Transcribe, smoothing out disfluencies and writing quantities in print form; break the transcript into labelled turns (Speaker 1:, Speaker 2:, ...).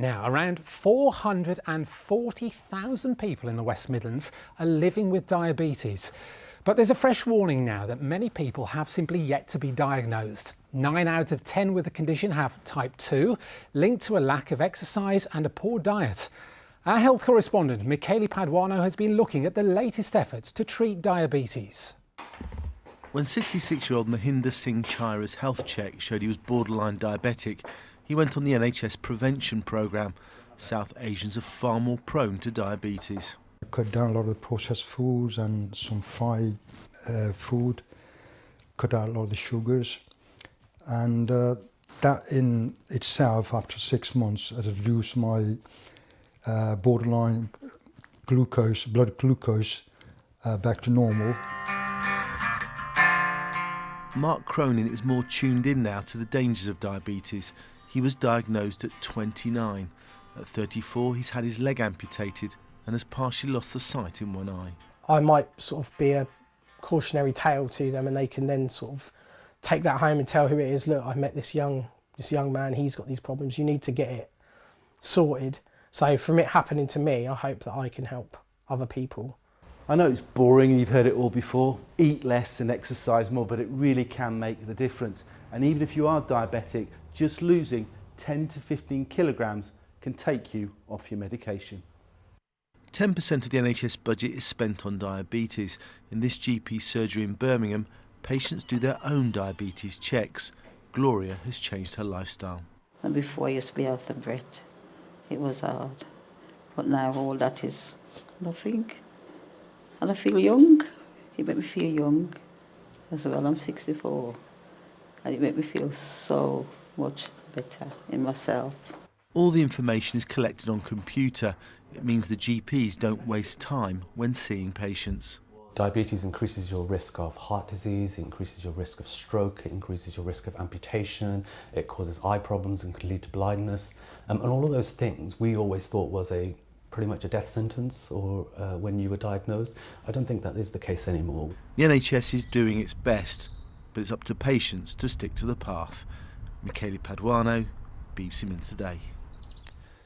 Speaker 1: Now, around 440,000 people in the West Midlands are living with diabetes. But there's a fresh warning now that many people have simply yet to be diagnosed. 9 out of 10 with the condition have type 2, linked to a lack of exercise and a poor diet. Our health correspondent, Manir has been looking at the latest efforts to treat diabetes.
Speaker 2: When 66-year-old Mahinder Singh Chaira's health check showed he was borderline diabetic, he went on the NHS prevention programme. South Asians are far more prone to diabetes.
Speaker 3: Cut down a lot of the processed foods and some fried food, cut out a lot of the sugars, and that in itself, after 6 months, has reduced my borderline glucose, blood glucose, back to normal.
Speaker 2: Mark Cronin is more tuned in now to the dangers of diabetes. He was diagnosed at 29. At 34, he's had his leg amputated and has partially lost the sight in one eye.
Speaker 4: I might sort of be a cautionary tale to them, and they can then sort of take that home and tell who it is. Look, I met this young man, he's got these problems, you need to get it sorted. So from it happening to me, I hope that I can help other people.
Speaker 5: I know it's boring and you've heard it all before, eat less and exercise more, but it really can make the difference. And even if you are diabetic, just losing 10 to 15 kilograms can take you off your medication.
Speaker 2: 10% of the NHS budget is spent on diabetes. In this GP surgery in Birmingham, patients do their own diabetes checks. Gloria has changed her lifestyle.
Speaker 6: And before I used to be out of breath, it was hard. But now all that is nothing. And I feel young. It made me feel young as well. I'm 64. And it made me feel so much better in myself.
Speaker 2: All the information is collected on computer. It means the GPs don't waste time when seeing patients.
Speaker 7: Diabetes increases your risk of heart disease, it increases your risk of stroke, it increases your risk of amputation, it causes eye problems and can lead to blindness. And all of those things we always thought was pretty much a death sentence or when you were diagnosed. I don't think that is the case anymore.
Speaker 2: The NHS is doing its best, but it's up to patients to stick to the path. Manir, BBC Today.